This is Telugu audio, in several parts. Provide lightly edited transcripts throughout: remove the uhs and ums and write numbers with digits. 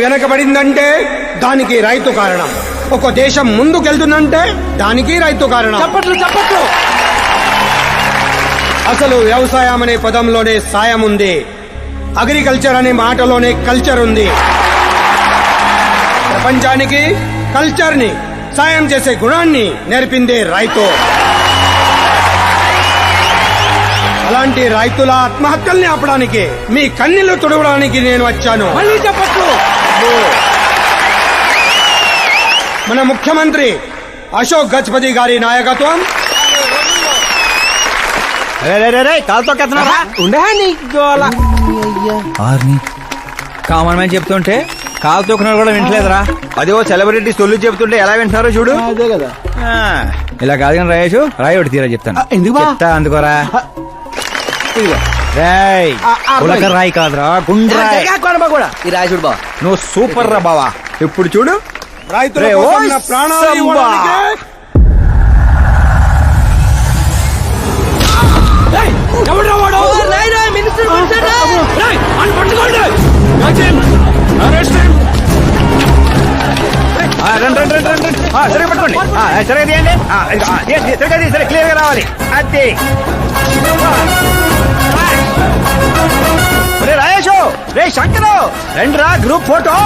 వెనకబడిందంటే దానికి రైతు కారణం. ఒక దేశం ముందుకెళ్తుందంటే దానికి రైతు కారణం. చప్పట్లు చప్పట్లు. అసలు వ్యవసాయం అనే పదంలోనే సాయం ఉంది. అగ్రికల్చర్ అనే మాటలోనే కల్చర్ ఉంది. ప్రపంచానికి కల్చర్ ని, సాయం చేసే గుణాన్ని నేర్పిందే రైతు. అలాంటి రైతుల ఆత్మహత్యల్ని ఆపడానికి, మీ కన్నీళ్లు తుడవడానికి నేను వచ్చాను. మళ్ళీ చెప్పట్లు. మన ముఖ్యమంత్రి అశోక్ గజపతి గారి నాయకత్వం. కామన్ మ్యాన్ చెప్తుంటే కాలు తొక్కున్నారు కూడా వింటలేదురా. అదే సెలబ్రిటీ సొల్లు చెప్తుంటే ఎలా వింటున్నారో చూడు. అదే కదా. ఇలా కాదు కానీ రాయేషు, రాయి ఒకటి తీరా చెప్తాను. ఎందుకు చెప్తా అందుకోరా. రాయి కాదురా, గుండ్రాయి. ఈ రాయి చూడు బావ, నువ్వు సూపర్ రా బావా. ఇప్పుడు చూడు, రైతుల కోసం నా ప్రాణాలు ఇవ్వడానికే. సరే పట్టుకోండి, సరే తీయండి, సరే క్లియర్ గా రావాలి. అది రే రాయేషు, రే శంకరు, రండి రా గ్రూప్ ఫోటో.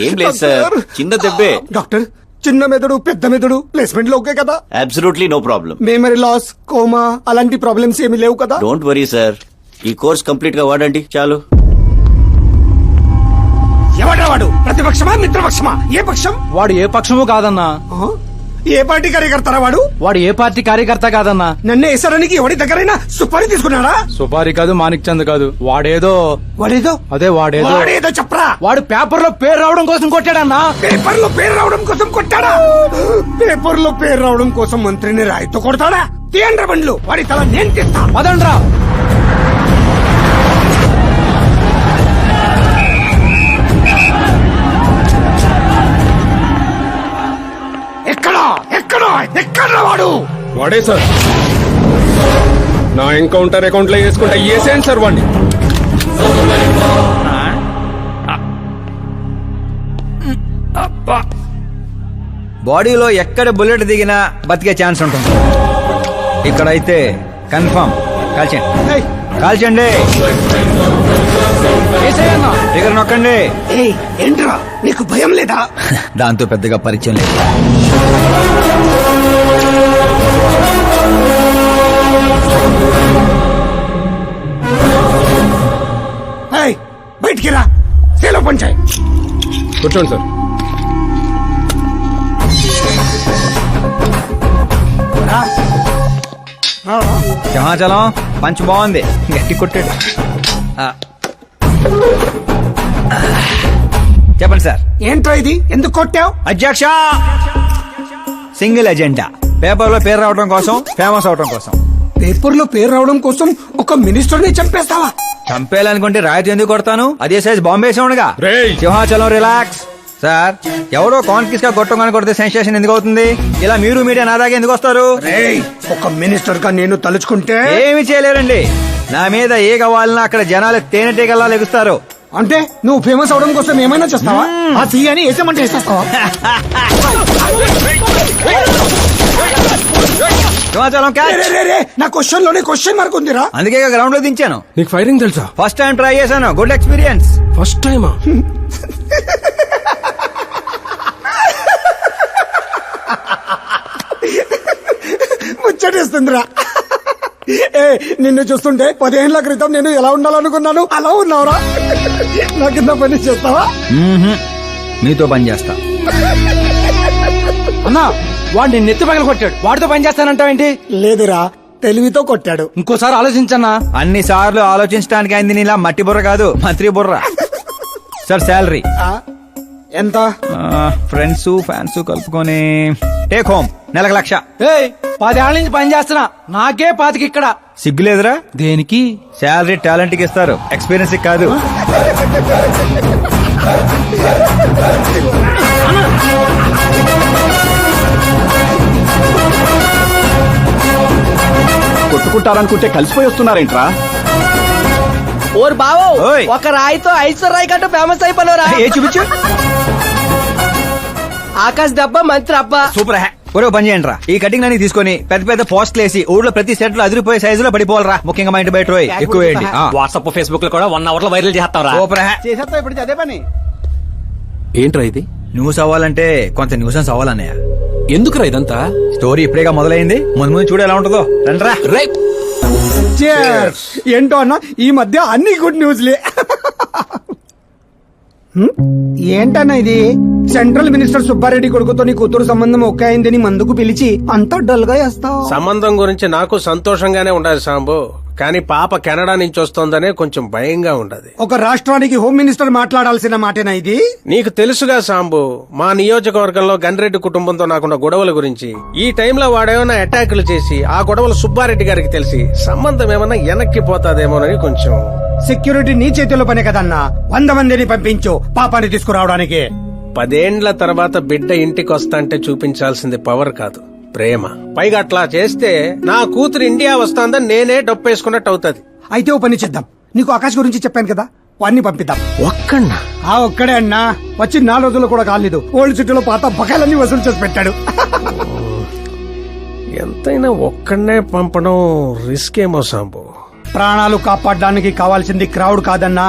ఏం లేదు సార్, చిన్న దెబ్బే. డాక్టర్, చిన్న మెదడు పెద్ద మెదడు ప్లేస్మెంట్ లో ఓకే కదా? Absolutely no problem. Memory loss, coma అలాంటి ప్రాబ్లమ్స్ ఏమి లేవు కదా? డోంట్ వరీ సార్, ఈ కోర్స్ కంప్లీట్ గా వాడండి చాలు. ఎవడా వాడు? ప్రతిపక్షమా మిత్రపక్షమా? ఏ పక్షం? వాడు ఏ పక్షము కాదన్నా. ఏ పార్టీ కార్యకర్తారా వాడు? వాడు ఏ పార్టీ కార్యకర్త కాదన్నా. నన్ను వేసడానికి ఎవడి దగ్గరైనా సుపారీ తీసుకున్నాడా? సుపారి కాదు, మాణిక్ చంద్ కాదు. వాడేదో వాడేదో చెప్పరా. వాడు పేపర్ లో పేరు రావడం కోసం కొట్టాడన్నా. పేపర్ లో పేరు రావడం కోసం కొట్టాడా? పేపర్ లో పేరు రావడం కోసం మంత్రిని రాయితో కొడతాడా? తీయండ్ర బండ్లు, వాడి తల నేను తీస్తా. పదండ్రా. ఎక్కడ వాడు? వాడే సార్. నా ఎన్కౌంటర్ అకౌంట్ లో వేసుకుంటా వేసేయండి సార్ వాడిని. బాడీలో ఎక్కడ బుల్లెట్ దిగినా బతికే ఛాన్స్ ఉంటుంది. ఇక్కడైతే కన్ఫర్మ్. కాల్చండి, కాల్చండి, దగ్గర నొక్కండి. ఏంట్రా నీకు భయం లేదా? దాంతో పెద్దగా పరిచయం లేదు. బయటికి రా, సేలో పంచాయి. కూర్చోండి సార్. సింహాచలం పంచ్ బాగుంది, గట్టి కొట్టాడు. చెప్పండి సార్. ఏంట్రా ఇది? ఎందుకు కొట్టావు? అధ్యక్ష, సింగిల్ ఎజెండా. పేపర్ లో పేరు రావడం కోసం, ఫేమస్ అవడం కోసం. పేపర్ లో పేరు రావడం కోసం ఒక మినిస్టర్ ని చంపేస్తావా? చంపేయాలనుకుంటే రాయితీ ఎందుకు కొడతాను? అదే సైజ్ బాంబే సౌండ్గా. సింహాచలం రిలాక్స్. సార్, ఎవరో కాన్ఫిస్ గా కొట్టగానే కొడితే సెన్సేషన్ ఎందుకు అవుతుంది? ఇలా మీరు మీడియా నా దాకా ఎందుకు వస్తారు? ఒక మినిస్టర్ గా నేను తలుచుకుంటే ఏమి చేయలేరండి. నా మీద ఏ కావాలన్నా అక్కడ జనాలు తేనెటీగల్లా లెగుస్తారు. అంటే నువ్వు ఫేమస్ అవడం కోసం ఏమైనా చేస్తావా? ఆ సీఎని వేసేమంటే వేసేస్తావా? నా క్వశ్చన్ లోనే క్వశ్చన్ మార్క్ ఉందిరా. అందుకే గ్రౌండ్ లో దించాను. నీకు ఫైరింగ్ తెలుసా? ఫస్ట్ టైం ట్రై చేశాను, గుడ్ ఎక్స్పీరియన్స్. ఫస్ట్ టైమా? ముచ్చటేస్తుందిరా. నిన్ను చూస్తుంటే 10 ఏళ్ల క్రితం నేను ఎలా ఉండాలనుకున్నాను అలా ఉన్నావురా. నా కింద పని చేస్తావా? మీతో పని చేస్తా. అన్నా, వాడిని నెత్తి పగల కొట్టాడు. వాడితో పని చేస్తానంటావేంటి? లేదురా, తెలివితో కొట్టాడు. ఇంకోసారి ఆలోచించన్నా. అన్ని సార్లు ఆలోచించడానికి అయింది నీలా మట్టి బుర్ర కాదు, మంత్రి బుర్ర. సార్, శాలరీ ఎంత? ఫ్రెండ్స్ ఫ్యాన్స్ కలుపుకొని టేక్ హోమ్ నెలకు 1,00,000. 10 ఏళ్ల నుంచి పని చేస్తున్నా, నాకే 25 ఇక్కడ. సిగ్గులేదురా? దేనికి? శాలరీ టాలెంట్ కి ఇస్తారు, ఎక్స్పీరియన్స్ కాదు. కొట్టుకుంటారనుకుంటే కలిసిపోయి వస్తున్నారేంట్రా? ఓరు బావో ఓయ్. ఒక రాయితో ఐశ్వర్ రాయ్ కంటూ ఫేమస్ అయిపోయినరా. ఏ చూపించు. ఆకాశ్ దెబ్బ మంత్రి అబ్బా. సూపర్ హ్యా. ఒరే ఓ పని చేయండి రా, ఈ కటింగ్ అన్ని తీసుకొని పెద్ద పెద్ద పోస్టులు వేసి ఊళ్ళో ప్రతి సెట్ లో అదిరిపోయే సైజులో పడిపోవాలరా. ముఖ్యంగా మా ఇంటి బయట రోయ్ ఎక్కువ వేయండి. వాట్సాప్ ఫేస్బుక్ లో కూడా 1 hour లో వైరల్ చేస్తాం రా. సూపర్ హ్యా. చేసేస్తా ఇప్పుడు అదే పని. ఏంట్రా ఇది? న్యూస్ అవ్వాలంటే కొంత న్యూసెన్స్ అవ్వాలన్నయ్య. ఎందుకురా ఇదంతా? స్టోరీ ఇప్పుడేగా మొదలైంది, ముందు ముందు చూడు ఎలా ఉంటుందో. రండిరా. రే Cheers. ఏంటో అన్న ఈ మధ్య అన్ని గుడ్ న్యూస్లే. ఏంటన్నా ఇది? సెంట్రల్ మినిస్టర్ సుబ్బారెడ్డి కొడుకుతో నీ కూతురు సంబంధం ఒకే అయిందని మందుకు పిలిచి అంతా డల్ గా వేస్తావు. సంబంధం గురించి నాకు సంతోషంగానే ఉండదు సాంబు, కానీ పాప కెనడా నుంచి వస్తోందనే కొంచెం భయంగా ఉండదు. ఒక రాష్ట్రానికి హోమ్ మినిస్టర్ మాట్లాడాల్సిన మాటేనా ఇది? నీకు తెలుసుగా సాంబు, మా నియోజకవర్గంలో గన్రెడ్డి కుటుంబంతో నాకున్న గొడవల గురించి. ఈ టైంలో వాడేమైనా అటాకులు చేసి ఆ గొడవలు సుబ్బారెడ్డి గారికి తెలిసి సంబంధం ఏమైనా వెనక్కి పోతాదేమోనని కొంచెం. సెక్యూరిటీ నీ చేతిలో పనే కదన్నా. 100 మందిని పంపించు పాపాన్ని తీసుకురావడానికి. 10 ఏండ్ల తర్వాత బిడ్డ ఇంటికి వస్తాంటే చూపించాల్సింది పవర్ కాదు, ప్రేమ. పైగా అట్లా చేస్తే నా కూతురు ఇండియా వస్తాందని నేనే డప్పేసుకున్నట్టు అవుతుంది. అయితే ఓ పని చేద్దాం, నీకు ఆకాశ్ గురించి చెప్పాను కదా, వాడిని పంపిద్దాం. ఒక్కన్నా? ఆ ఒక్కడే అన్నా, వచ్చి 4 రోజులు కూడా కాలేదు. ఓల్డ్ సిటీలో పాత బకాయిలన్నీ వసూలు చేసి పెట్టాడు. ఎంతైనా ఒక్కడనే పంపడం రిస్క్ ఏమో సాంబు. ప్రాణాలు కాపాడడానికి కావాల్సింది క్రౌడ్ కాదన్నా,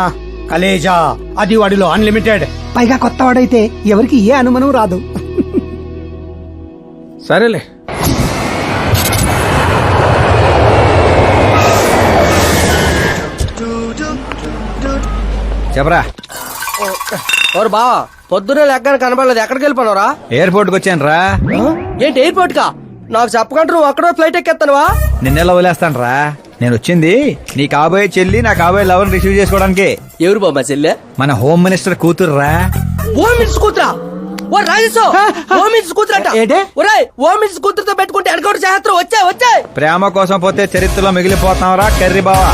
కలేజా. అది వాడిలో అన్లిమిటెడ్. పైగా కొత్త వాడైతే ఎవరికి ఏ అనుమానం రాదు. సరేలే. చెప్పరా. ఓరు బావా పొద్దునే లెక్కన కనబడలేదు, ఎక్కడికి వెళ్ళిపోనరా? ఎయిర్పోర్ట్ కి వచ్చాను రా. ఏంటి ఎయిర్పోర్ట్ కా? నాకు చెప్పకుండా నువ్వు అక్కడో ఫ్లైట్ ఎక్కేస్తానువా? నిన్నెలా వదిలేస్తాను రా. నేను వచ్చింది నీ కాబోయే చెల్లి నా కాబోయే లవర్ రిసీవ్ చేసుకోవడానికి. ఎవరు బాబా చెల్లె? మన హోమ్ మినిస్టర్ కూతురు రా. ఓ మినిట్స్ కూతురా? ఓ రాజేశో ఓ మినిట్స్ కూతురట. ఒరేయ్ ఓ మినిట్స్ కూతురుతో పెట్టుకుంటే ఎడగొట్టు చేస్తారు. వచ్చే ప్రేమ కోసం పోతే చరిత్రలో మిగిలిపోతాం రా కర్రీ బావా.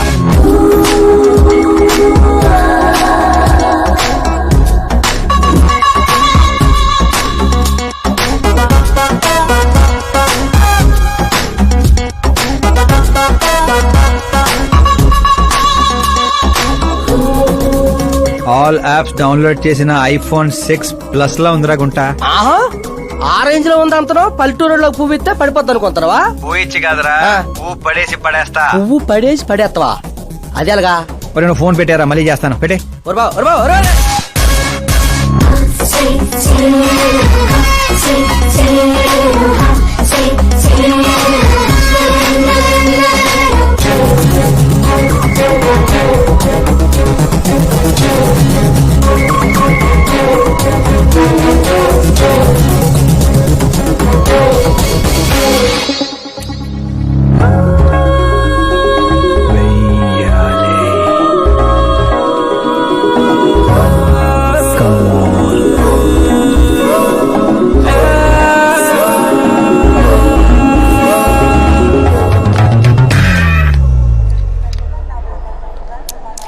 ఆల్ యాప్స్ డౌన్లోడ్ చేసిన ఐఫోన్ 6 ప్లస్ లో ఉందిరా గుంట. ఆహా ఆ రేంజ్ లో ఉంది అంతనో. పల్లెటూరులో పువ్వు ఇస్తే పడిపోద్ది అనుకుంటారా? పోయిచ్చి కాదురా, పువ్వు పడేసి పడేస్తా. పువ్వు పడేసి పడేస్తావా? అదే అలాగా. ఒరే నువ్వు ఫోన్ పెట్టారా, మళ్ళీ చేస్తాను. పెట్టే.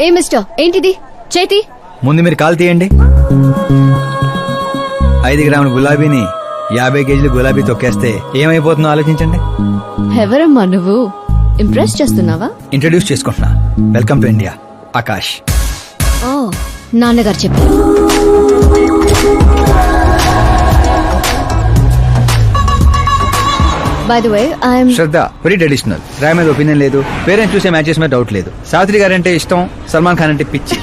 ఏ మిస్టర్ ఏంటిది చేతి? ముందు మీరు కాల్ తీయండి. 5 గ్రాముల గులాబీని 50 కేజీలు గులాబీ తొక్కేస్తే ఏమైపోతుందో ఆలోచించండి. ఎవరమ్మా నువ్వు? ఇంప్రెస్ చేస్తున్నావా? ఇంట్రడ్యూస్ చేసుకుంటున్నా. Welcome to India, Akash. ఓ నాన్నగారు చెప్పారు. By the way I'm Shraddha very traditional. Rai మీద ఒపీనియన్ లేదు, పేరెంట్స్ చూసే మ్యాచెస్ మీద డౌట్ లేదు. సావిత్రి గారు అంటే ఇష్టం, సల్మాన్ ఖాన్ అంటే పిచ్చి.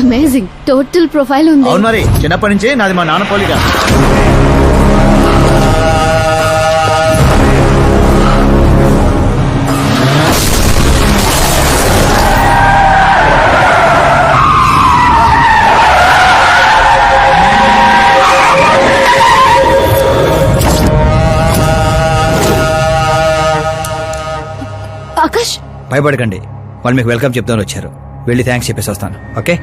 అమేజింగ్ టోటల్ ప్రొఫైల్ ఉంది. అవును మరి, చిన్నప్పటి నుంచి నాది మా నాన్న పోలిక. ఆకాష్ భయపడకండి, వాళ్ళు మీకు వెల్కమ్ చెప్తాను వచ్చారు. వెళ్ళి థ్యాంక్స్ చెప్పేసి వస్తాను. ఓకే.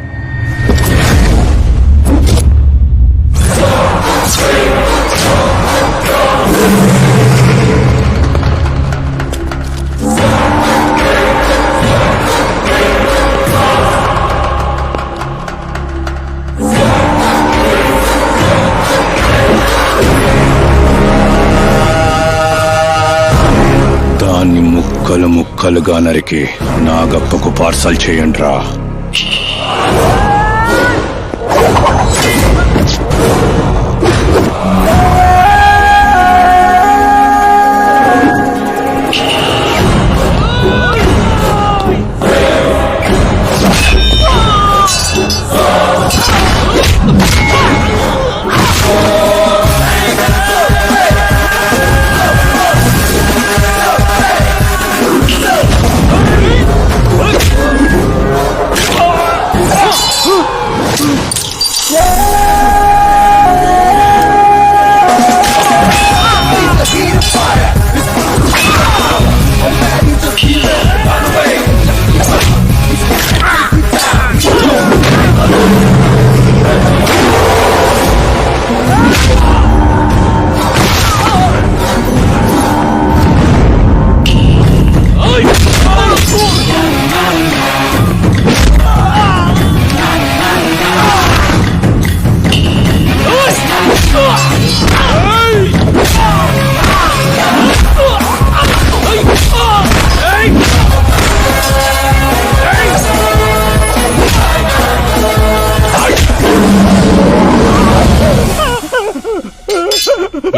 దాన్ని ముక్కలు ముక్కలుగా నరికి నాగప్పకు పార్సల్ చేయండి రా.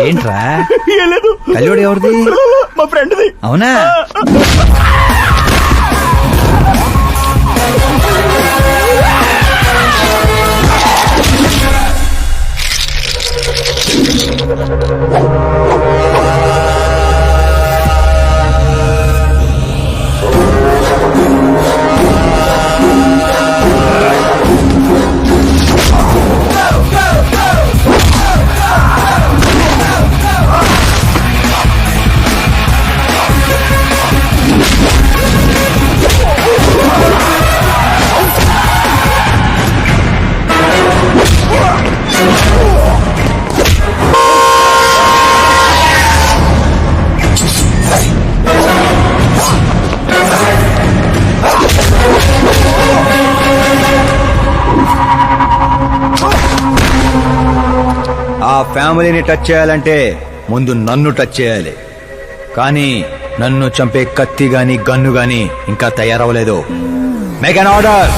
ఏంట్రా కల్లుడు ఎవరిది? మా ఫ్రెండ్ది. అవునా? ఆ ఫ్యామిలీని టచ్ చేయాలంటే ముందు నన్ను టచ్ చేయాలి. కానీ నన్ను చంపే కత్తి గాని గన్ను గాని ఇంకా తయారవలేదు. Make an order.